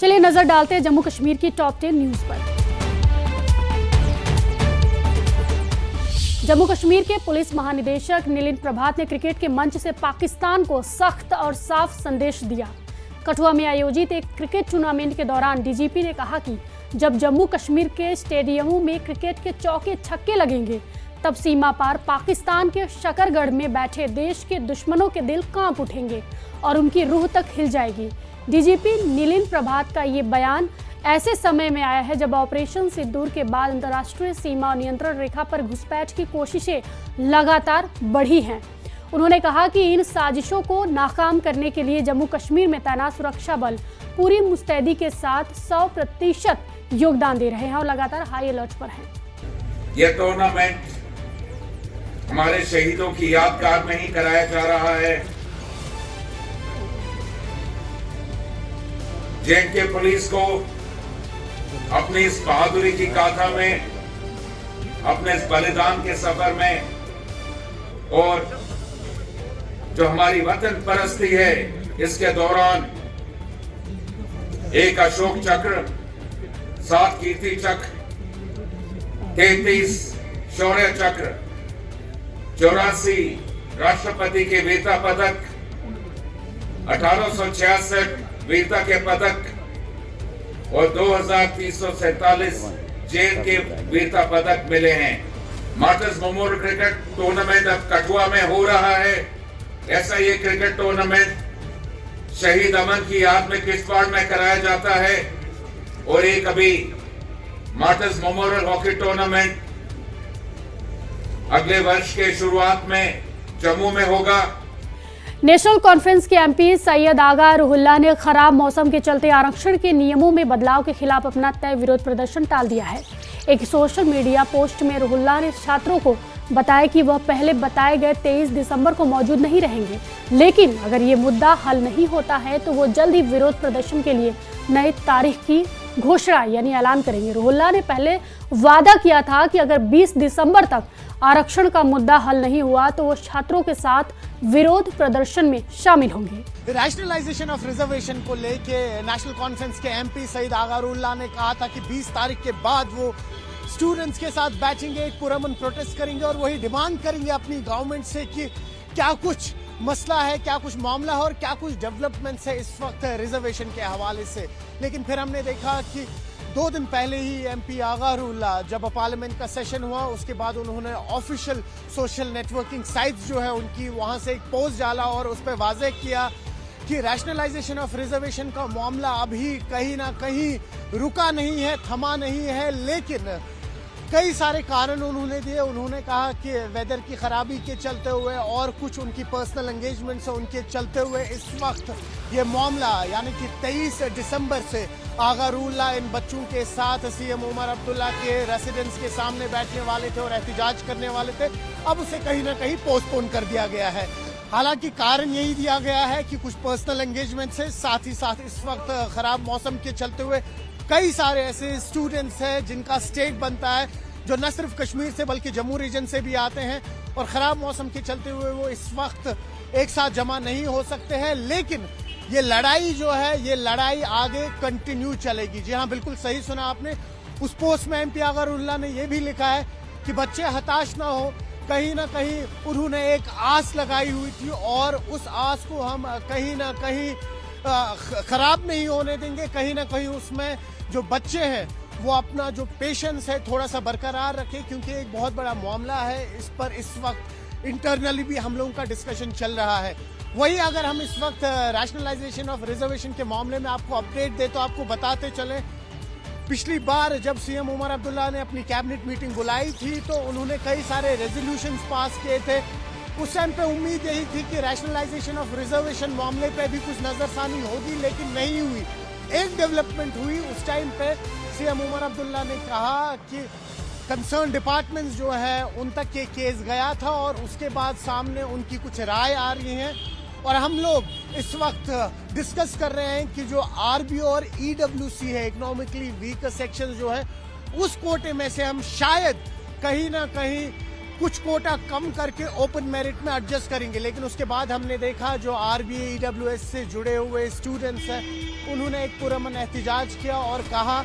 चलिए नजर डालते हैं जम्मू कश्मीर की टॉप 10 न्यूज पर। जम्मू कश्मीर के पुलिस महानिदेशक नीलिन प्रभात ने क्रिकेट के मंच से पाकिस्तान को सख्त और साफ संदेश दिया। कठुआ में आयोजित एक क्रिकेट टूर्नामेंट के दौरान डीजीपी ने कहा कि जब जम्मू कश्मीर के स्टेडियमों में क्रिकेट के चौके छक्के लगेंगे तब सीमा पार पाकिस्तान के शकरगढ़ में बैठे देश के दुश्मनों के दिल कांप उठेंगे और उनकी रूह तक हिल जाएगी। डीजीपी नीलिन प्रभात का ये बयान ऐसे समय में आया है जब ऑपरेशन सिंदूर के बाद अंतर्राष्ट्रीय सीमा और नियंत्रण रेखा पर घुसपैठ की कोशिशें लगातार बढ़ी हैं। उन्होंने कहा कि इन साजिशों को नाकाम करने के लिए जम्मू कश्मीर में तैनात सुरक्षा बल पूरी मुस्तैदी के साथ 100% योगदान दे रहे हैं और लगातार हाई अलर्ट पर हैं। यह टूर्नामेंट हमारे शहीदों की यादगार में ही कराया जा रहा है। जेके पुलिस को अपनी इस बहादुरी की गाथा में, अपने इस बलिदान के सफर में और जो हमारी वतन परस्ती है इसके दौरान एक अशोक चक्र, 7 कीर्ति चक्र, 33 शौर्य चक्र, 84 राष्ट्रपति के वीरता पदक, 1866 वीरता के पदक और 2347 जेल के वीरता पदक मिले हैं। मार्टर्स मेमोरियल क्रिकेट टूर्नामेंट अब कठुआ में हो रहा है। ऐसा ये क्रिकेट टूर्नामेंट शहीद अमन की याद में किश्तवाड़ में कराया जाता है और एक अभी मार्टर्स मेमोरियल हॉकी टूर्नामेंट अगले वर्ष के शुरुआत में जम्मू में होगा। नेशनल कॉन्फ्रेंस के एमपी सैयद आगा रुहुल्ला ने खराब मौसम के चलते आरक्षण के नियमों में बदलाव के खिलाफ अपना तय विरोध प्रदर्शन टाल दिया है। एक सोशल मीडिया पोस्ट में रुहुल्ला ने छात्रों को बताया कि वह पहले बताए गए 23 दिसंबर को मौजूद नहीं रहेंगे, लेकिन अगर ये मुद्दा हल नहीं होता है तो वो जल्द ही विरोध प्रदर्शन के लिए नई तारीख की घोषणा यानी ऐलान करेंगे। रुहुल्ला ने पहले वादा किया था कि अगर 20 दिसंबर तक आरक्षण का मुद्दा हल नहीं हुआ तो वो छात्रों के साथ विरोध प्रदर्शन में शामिल होंगे। रैशनलाइजेशन ऑफ रिजर्वेशन को लेके नेशनल कॉन्फ्रेंस के एमपी सईद आगा रुहुल्ला ने कहा था कि 20 तारीख के बाद वो स्टूडेंट्स के साथ बैठेंगे, एक पुरअमन प्रोटेस्ट करेंगे और वही डिमांड करेंगे अपनी गवर्नमेंट से कि क्या कुछ मसला है, क्या कुछ मामला है और क्या कुछ डेवलपमेंट्स है इस वक्त रिजर्वेशन के हवाले से। लेकिन फिर हमने देखा कि 2 दिन पहले ही एमपी आगा रुहुल्ला जब पार्लियामेंट का सेशन हुआ उसके बाद उन्होंने ऑफिशियल सोशल नेटवर्किंग साइट्स जो है उनकी वहां से एक पोस्ट डाला और उस पर वाजे किया कि रैशनलाइजेशन ऑफ रिजर्वेशन का मामला अभी कहीं ना कहीं रुका नहीं है, थमा नहीं है, लेकिन कई सारे कारण उन्होंने दिए। उन्होंने कहा कि वेदर की खराबी के चलते हुए और कुछ उनकी पर्सनल एंगेजमेंट से उनके चलते हुए इस वक्त ये मामला यानी कि 23 दिसंबर से आगा रुहुल्ला इन बच्चों के साथ सीएम उमर अब्दुल्ला के रेसिडेंस के सामने बैठने वाले थे और एहतजाज करने वाले थे। अब उसे कहीं ना कहीं पोस्टपोन कर दिया गया है। हालांकि कारण यही दिया गया है कि कुछ पर्सनल एंगेजमेंट से साथ ही साथ इस वक्त खराब मौसम के चलते हुए कई सारे ऐसे स्टूडेंट्स हैं जिनका स्टेट बनता है जो न सिर्फ कश्मीर से बल्कि जम्मू रीजन से भी आते हैं और ख़राब मौसम के चलते हुए वो इस वक्त एक साथ जमा नहीं हो सकते हैं। लेकिन ये लड़ाई जो है ये लड़ाई आगे कंटिन्यू चलेगी। जी हाँ, बिल्कुल सही सुना आपने। उस पोस्ट में एमपी आगा रुहुल्ला ने ये भी लिखा है कि बच्चे हताश ना हो, कहीं ना कहीं उन्होंने एक आस लगाई हुई थी और उस आस को हम कहीं ना कहीं खराब नहीं होने देंगे। कहीं ना कहीं उसमें जो बच्चे हैं वो अपना जो पेशेंस है थोड़ा सा बरकरार रखें, क्योंकि एक बहुत बड़ा मामला है। इस पर इस वक्त इंटरनली भी हम लोगों का डिस्कशन चल रहा है। वही अगर हम इस वक्त रैशनलाइजेशन ऑफ रिजर्वेशन के मामले में आपको अपडेट दे तो आपको बताते चलें, पिछली बार जब सीएम उमर अब्दुल्ला ने अपनी कैबिनेट मीटिंग बुलाई थी तो उन्होंने कई सारे रेजोल्यूशंस पास किए थे। उस टाइम पे उम्मीद यही थी कि रैशनलाइजेशन ऑफ रिजर्वेशन मामले पे भी कुछ नजरसानी होगी, लेकिन नहीं हुई। एक डेवलपमेंट हुई, उस टाइम पे सीएम उमर अब्दुल्ला ने कहा कि कंसर्न डिपार्टमेंट्स जो है उन तक ये केस गया था और उसके बाद सामने उनकी कुछ राय आ रही हैं और हम लोग इस वक्त डिस्कस कर रहे हैं कि जो आरबीओ और ईडब्ल्यूसी है, इकोनॉमिकली वीकर सेक्शन जो है, उस कोटे में से हम शायद कहीं ना कहीं कुछ कोटा कम करके ओपन मेरिट में एडजस्ट करेंगे। लेकिन उसके बाद हमने देखा जो आरबीए ईडब्ल्यूएस से जुड़े हुए स्टूडेंट्स हैं उन्होंने एक पुरअमन एहतिजाज किया और कहा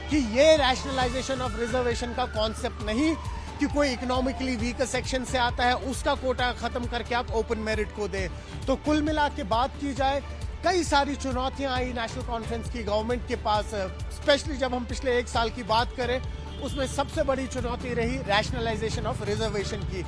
कि ये रैशनलाइजेशन ऑफ रिजर्वेशन का कॉन्सेप्ट नहीं कि कोई इकोनॉमिकली वीकर सेक्शन से आता है उसका कोटा खत्म करके आप ओपन मेरिट को दे। तो कुल मिला के बात की जाए, कई सारी चुनौतियां आई नेशनल कॉन्फ्रेंस की गवर्नमेंट के पास, स्पेशली जब हम पिछले 1 साल की बात करें, उसमें सबसे बड़ी चुनौती रही रैशनलाइजेशन ऑफ रिजर्वेशन की।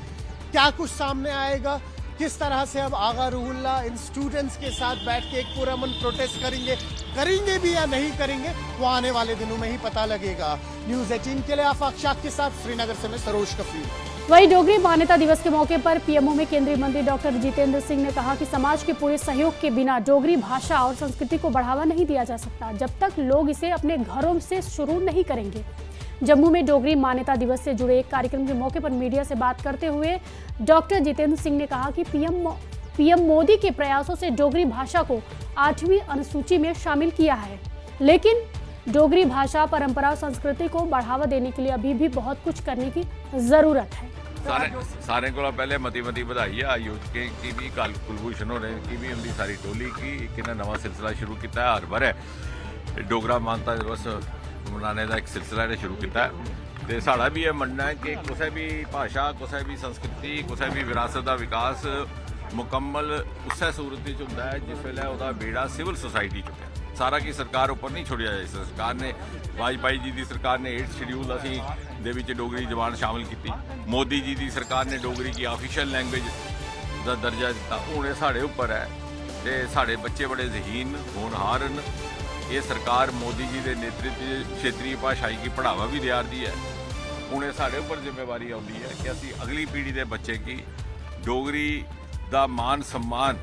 क्या कुछ सामने आएगा, किस तरह से अब आगा रूहुल्लाह इन स्टूडेंट्स के साथ बैठ के एक पुरअमन प्रोटेस्ट करेंगे भी या नहीं करेंगे, वो आने वाले दिनों में ही पता लगेगा। न्यूज़ 18 के लिए आफाक शाह के साथ श्रीनगर से मैं सरोज कफील। वहीं डोगरी मान्यता दिवस के मौके पर पीएमओ में केंद्रीय मंत्री डॉक्टर जितेंद्र सिंह ने कहा कि समाज के पूरे सहयोग के बिना डोगरी भाषा और संस्कृति को बढ़ावा नहीं दिया जा सकता जब तक लोग इसे अपने घरों से शुरू नहीं करेंगे। जम्मू में डोगरी मान्यता दिवस से जुड़े एक कार्यक्रम के मौके पर मीडिया से बात करते हुए डॉक्टर जितेंद्र सिंह ने कहा कि पीएम मोदी के प्रयासों से डोगरी भाषा को 8वीं अनुसूची में शामिल किया है, लेकिन डोगरी भाषा, परंपरा और संस्कृति को बढ़ावा देने के लिए अभी भी बहुत कुछ करने की जरूरत है। सारे को पहले मती बधाई है आयुष के की भी कुलभूषण होने की भी उनकी सारी टोली की कि नवा सिलसिला शुरू किया है। हर बार डोगरा मानता दिवस मनाने का एक सिलसिला ने शुरू किया है। तो साड़ा भी यह मनना है कि किसी भी भाषा, किसी भी संस्कृति, किसी भी विरासत का विकास मुकम्मल उस सूरत होंदा है जिस वेले उसका बेड़ा सिविल सोसाइटी चुका है। सारा की सरकार उपर नहीं छोड़िया जाए। सरकार ने वाजपेयी जी की सरकार ने 8th शेड्यूल असी दे विच डोगरी जबान शामिल की। मोदी जी की सरकार ने डोगरी की ऑफिशियल लैंग्वेज का दर्जा दिता। हुण साढ़े उपर है तो साढ़े बच्चे बड़े जहीन होनहार न। ये सरकार मोदी जी के नेतृत्व क्षेत्रीय भाषाई की बढ़ावा भी दिया रही है। हुण साढ़े उपर जिम्मेवारी आती है कि असी अगली पीढ़ी के बच्चे की डोगरी का मान सम्मान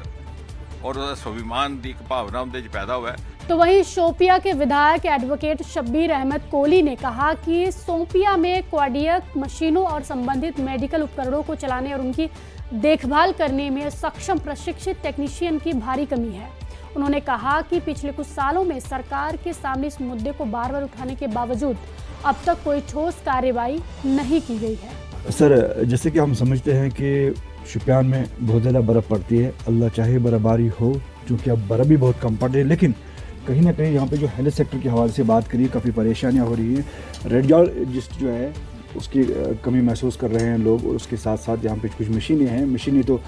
और स्वाभिमान की एक भावना उनके पैदा हुआ है। तो वहीं शोपिया के विधायक एडवोकेट शब्बीर अहमद कोहली ने कहा कि शोपिया में कार्डियक मशीनों और संबंधित मेडिकल उपकरणों को चलाने और उनकी देखभाल करने में सक्षम प्रशिक्षित टेक्नीशियन की भारी कमी है। उन्होंने कहा कि पिछले कुछ सालों में सरकार के सामने इस मुद्दे को बार बार उठाने के बावजूद अब तक कोई ठोस कार्रवाई नहीं की गई है। सर, जैसे कि हम समझते हैं कि शोपियान में बहुत ज़्यादा बर्फ़ पड़ती है, अल्लाह चाहे बर्फबारी हो, क्योंकि अब बर्फ़ भी बहुत कम पड़ रही है, लेकिन कहीं ना कहीं यहाँ पे जो हेल्थ सेक्टर के हवाले से बात करिए काफ़ी परेशानियाँ हो रही हैं। रेडियोलॉजिस्ट जो है उसकी कमी महसूस कर रहे हैं लोग, और उसके साथ साथ यहाँ पे कुछ मशीनें हैं। मशीनें तो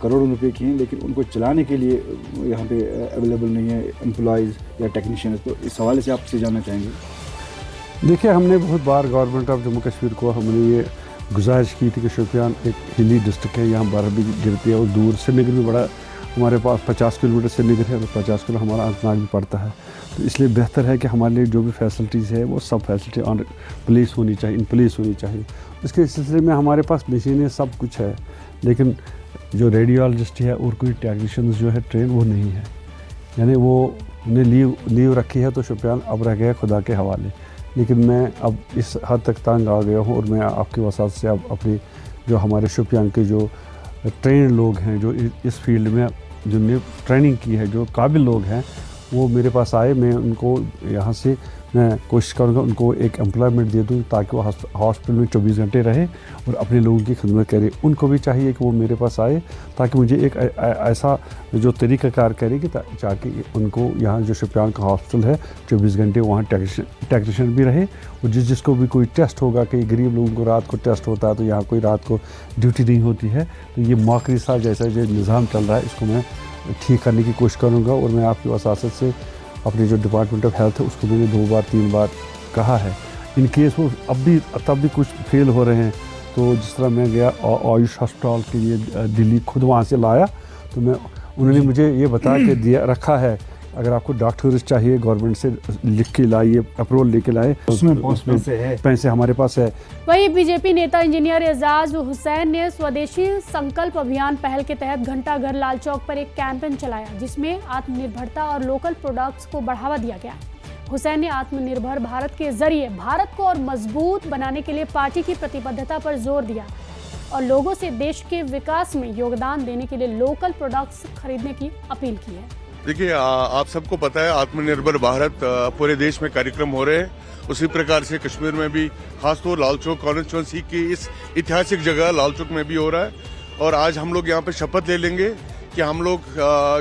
करोड़ों रुपए की हैं, लेकिन उनको चलाने के लिए यहाँ पे अवेलेबल नहीं है एम्प्लॉयज़ या टेक्नीशियन। तो इस हवाले से आपसे जानना चाहेंगे। देखिए, हमने बहुत बार गवर्नमेंट ऑफ जम्मू कश्मीर को हमने ये गुजारिश की थी कि शोपियान एक हिली डिस्ट्रिक्ट है, यहाँ बर्फ़ भी गिरती है और दूर श्रीनगर भी बड़ा हमारे पास 50 किलोमीटर श्रीनगर है और 50 किलो हमारा अनंतनाग भी पड़ता है। तो इसलिए बेहतर है कि हमारे लिए जो भी फैसिलिटीज़ है वो सब फैसिलिटी ऑन प्लेस होनी चाहिए, इन प्लेस होनी चाहिए। इसके सिलसिले में हमारे पास मशीनें सब कुछ है, लेकिन जो रेडियोलॉजिस्ट है और कोई टेक्नीशियन जो है ट्रेन वो नहीं है, यानी वो ने लीव रखी है। तो शोपियान अब रह गया खुदा के हवाले। लेकिन मैं अब इस हद तक तंग आ गया हूँ और मैं आपकी वसात से अब अपनी जो हमारे शोपियान के जो ट्रेन लोग हैं, जो इस फील्ड में जिनने ट्रेनिंग की है, जो काबिल लोग हैं, वो मेरे पास आए। मैं उनको यहाँ से मैं कोशिश करूँगा उनको एक एम्प्लॉयमेंट दे दूँ ताकि वो हॉस्पिटल में 24 घंटे रहे और अपने लोगों की खिदमत करे। उनको भी चाहिए कि वो मेरे पास आए ताकि मुझे एक ऐसा जो तरीक़ाकार करेगी ताकि उनको यहाँ जो शोपियान का हॉस्पिटल है 24 घंटे वहाँ टेक्नीशियन भी रहे, और जिसको भी कोई टेस्ट होगा, कई गरीब लोगों को रात को टेस्ट होता है तो यहाँ कोई रात को ड्यूटी नहीं होती है। तो ये मौकरी सा जैसा जो निज़ाम चल रहा है इसको मैं ठीक करने की कोशिश करूँगा। और मैं आपकी वसासत से अपनी जो डिपार्टमेंट ऑफ हेल्थ है उसको मैंने 2 बार 3 बार कहा है, इन केस वो तब भी कुछ फेल हो रहे हैं। तो जिस तरह मैं गया आयुष अस्पताल के लिए दिल्ली, खुद वहाँ से लाया, तो मैं उन्होंने मुझे ये बता के दिया रखा है अगर आपको डॉक्टर्स चाहिए गवर्नमेंट से लिख के लाइए, अप्रूवल लेके लाए, उसमें पैसे हमारे पास है। वहीं बीजेपी नेता इंजीनियर एजाज हुसैन ने स्वदेशी संकल्प अभियान पहल के तहत घंटा घर लाल चौक पर एक कैंपेन चलाया जिसमें आत्मनिर्भरता और लोकल प्रोडक्ट्स को बढ़ावा दिया गया। हुसैन ने आत्मनिर्भर भारत के जरिए भारत को और मजबूत बनाने के लिए पार्टी की प्रतिबद्धता पर जोर दिया और लोगों से देश के विकास में योगदान देने के लिए लोकल प्रोडक्ट्स खरीदने की अपील की है। देखिए, आप सबको पता है आत्मनिर्भर भारत पूरे देश में कार्यक्रम हो रहे हैं। उसी प्रकार से कश्मीर में भी खासतौर लाल चौक कॉन्स्टिट्यूंसी की इस ऐतिहासिक जगह लाल चौक में भी हो रहा है। और आज हम लोग यहाँ पे शपथ ले लेंगे कि हम लोग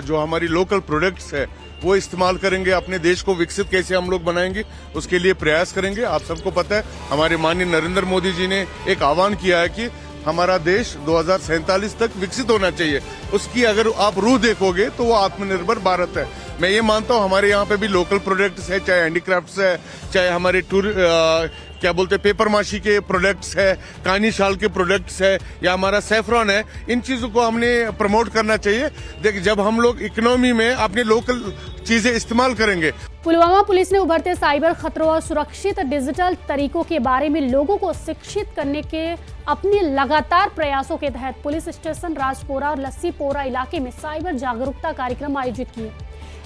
जो हमारी लोकल प्रोडक्ट्स है वो इस्तेमाल करेंगे, अपने देश को विकसित कैसे हम लोग बनाएंगे उसके लिए प्रयास करेंगे। आप सबको पता है हमारे माननीय नरेंद्र मोदी जी ने एक आह्वान किया है कि हमारा देश 2047 तक विकसित होना चाहिए। उसकी अगर आप रूह देखोगे तो वो आत्मनिर्भर भारत है। मैं ये मानता हूँ हमारे यहाँ पे भी लोकल प्रोडक्ट्स है, चाहे हैंडीक्राफ्ट्स है, चाहे हमारे क्या बोलते हैं पेपर माशी के प्रोडक्ट्स है, कानी शाल के प्रोडक्ट्स है, या हमारा सैफरॉन है, इन चीजों को हमने प्रमोट करना चाहिए। देखिए जब हम लोग इकोनॉमी में अपने लोकल चीजें इस्तेमाल करेंगे। पुलवामा पुलिस ने उभरते साइबर खतरों और सुरक्षित डिजिटल तरीकों के बारे में लोगों को शिक्षित करने के अपने लगातार प्रयासों के तहत पुलिस स्टेशन राजपोरा और लस्सीपोरा इलाके में साइबर जागरूकता कार्यक्रम आयोजित किए।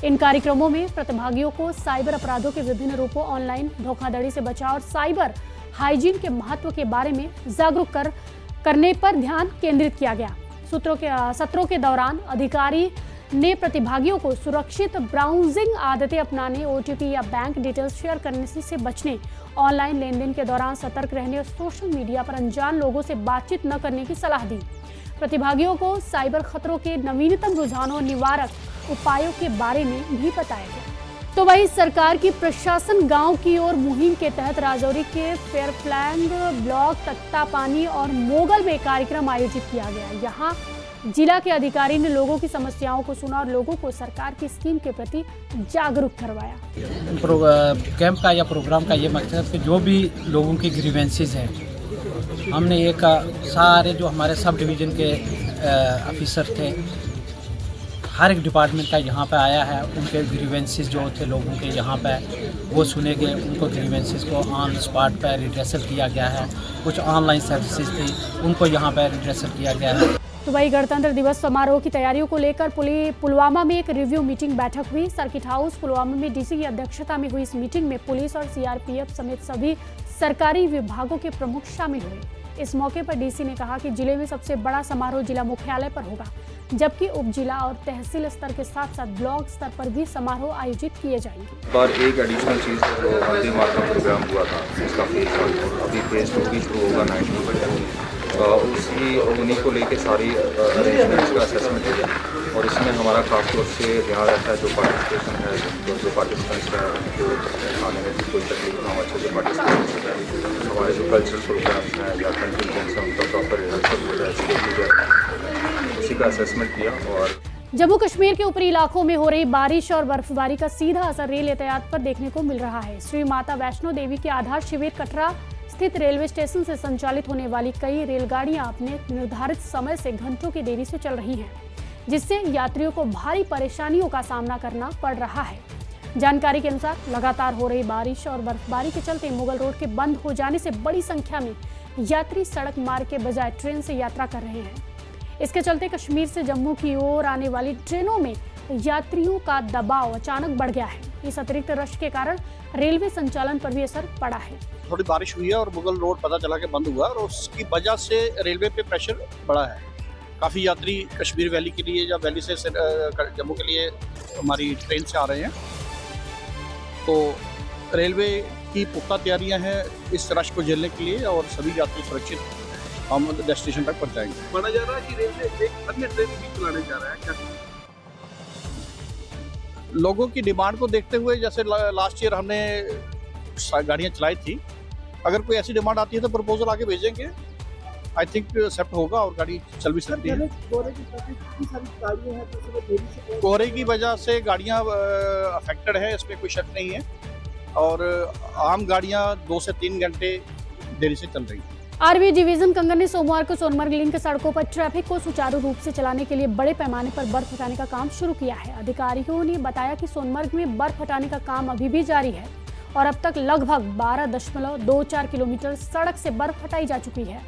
इन कार्यक्रमों में प्रतिभागियों को साइबर अपराधों के विभिन्न रूपों, ऑनलाइन धोखाधड़ी से बचाव और साइबर हाइजीन के महत्व के बारे में जागरूक करने पर ध्यान केंद्रित किया गया। सत्रों के दौरान अधिकारी ने प्रतिभागियों को सुरक्षित ब्राउजिंग आदतें अपनाने, ओटीपी या बैंक डिटेल्स शेयर करने से बचने, ऑनलाइन लेनदेन के दौरान सतर्क रहने और सोशल मीडिया पर अनजान लोगों से बातचीत न करने की सलाह दी। प्रतिभागियों को साइबर खतरों के नवीनतम रुझानों और निवारक उपायों के बारे में भी बताया गया। तो वही सरकार की प्रशासन गांव की ओर मुहिम के तहत राजौरी के फेयरफ्लैंग ब्लॉक तख्तापानी और मोगल में कार्यक्रम आयोजित किया गया। यहाँ जिला के अधिकारी ने लोगों की समस्याओं को सुना और लोगों को सरकार की स्कीम के प्रति जागरूक करवाया। कैंप का या प्रोग्राम का ये मकसद है कि जो भी लोगों की ग्रीवेंसेस हैं, हमने एक सारे जो हमारे सब डिवीज़न के ऑफिसर थे, हर एक डिपार्टमेंट का यहाँ पे आया है। उनके ग्रीवेंसेस जो थे लोगों के यहाँ पे वो सुने गए, उनको ग्रीवेंसेस को ऑन स्पॉट पर रिड्रेसल किया गया है। कुछ ऑनलाइन सर्विसेज थी, उनको यहाँ पर रिड्रेसल किया गया है। तो वही गणतंत्र दिवस समारोह की तैयारियों को लेकर पुलवामा में एक रिव्यू मीटिंग बैठक हुई। सर्किट हाउस पुलवामा में डीसी की अध्यक्षता में हुई इस मीटिंग में पुलिस और सीआरपीएफ समेत सभी सरकारी विभागों के प्रमुख शामिल हुए। इस मौके पर डीसी ने कहा कि जिले में सबसे बड़ा समारोह जिला मुख्यालय पर होगा, जबकि उप जिला और तहसील स्तर के साथ साथ ब्लॉक स्तर पर भी समारोह आयोजित किए जाएंगे। पर एक एडिशनल चीज़ जो वंदे मातरम प्रोग्राम हुआ था, उसका फेज अभी फेज 2 भी शुरू होगा 19 बजे। उसी उन्हीं को लेके सारी अरेंजमेंट्स का असेसमेंट है और इसमें हमारा खासतौर से ध्यान रहता है जो पार्टिसिपेशन है, जो पार्टिसिपेंट्स हैं, जो खाने में कोई तकलीफ ना हो, अच्छे से पार्टिसिपेट करें। हमारे जो कल्चरल प्रोग्राम्स हैं या कंटिजेंट्स हैं उनका प्रॉपर रिहर्सल हो जाए, उसी का असेसमेंट किया। और जम्मू कश्मीर के ऊपरी इलाकों में हो रही बारिश और बर्फबारी का सीधा असर रेल यातायात पर देखने को मिल रहा है। श्री माता वैष्णो देवी के आधार शिविर कटरा स्थित रेलवे स्टेशन से संचालित होने वाली कई रेलगाड़ियां अपने निर्धारित समय से घंटों की देरी से चल रही हैं, जिससे यात्रियों को भारी परेशानियों का सामना करना पड़ रहा है। जानकारी के अनुसार लगातार हो रही बारिश और बर्फबारी के चलते मुगल रोड के बंद हो जाने से बड़ी संख्या में यात्री सड़क मार्ग के बजाय ट्रेन से यात्रा कर रहे हैं। इसके चलते कश्मीर से जम्मू की ओर आने वाली ट्रेनों में यात्रियों का दबाव अचानक बढ़ गया है। इस अतिरिक्त रश के कारण रेलवे संचालन पर भी असर पड़ा है। थोड़ी बारिश हुई है और मुगल रोड पता चला कि बंद हुआ और उसकी वजह से रेलवे पे प्रेशर बढ़ा है। काफ़ी यात्री कश्मीर वैली के लिए या वैली से जम्मू के लिए हमारी ट्रेन से आ रहे हैं, तो रेलवे की पुख्ता तैयारियां हैं इस रश को झेलने के लिए और सभी यात्री सुरक्षित हम डेस्टिनेशन तक पहुंचाएंगे। माना जा रहा है कि रेलवे एक अन्य ट्रेन भी चलाने जा रहा है, क्या लोगों की डिमांड को देखते हुए? जैसे लास्ट ईयर हमने गाड़ियां चलाई थी, अगर कोई ऐसी डिमांड आती है तो प्रपोजल आगे भेजेंगे। आई थिंक एक्सेप्ट होगा और गाड़ी चल भी सकती है। कोहरे की वजह से गाड़ियां अफेक्टेड है, इसमें कोई शक नहीं है, और आम गाड़ियां 2 से 3 घंटे देरी से चल रही हैं। आरबी डिवीजन कंगन ने सोमवार को सोनमर्ग लिंक सड़कों पर ट्रैफिक को सुचारू रूप से चलाने के लिए बड़े पैमाने पर बर्फ हटाने का काम शुरू किया है। अधिकारियों ने बताया कि सोनमर्ग में बर्फ हटाने का काम अभी भी जारी है और अब तक लगभग 12.24 किलोमीटर सड़क से बर्फ हटाई जा चुकी है।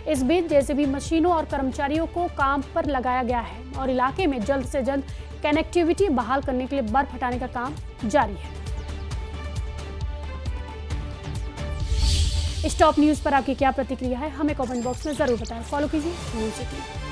इस बीच जेसीबी मशीनों और कर्मचारियों को काम पर लगाया गया है और इलाके में जल्द से जल्द कनेक्टिविटी बहाल करने के लिए बर्फ हटाने का काम जारी है। इस टॉप न्यूज पर आपकी क्या प्रतिक्रिया है, हमें कमेंट बॉक्स में जरूर बताएं। फॉलो कीजिए न्यूज़18।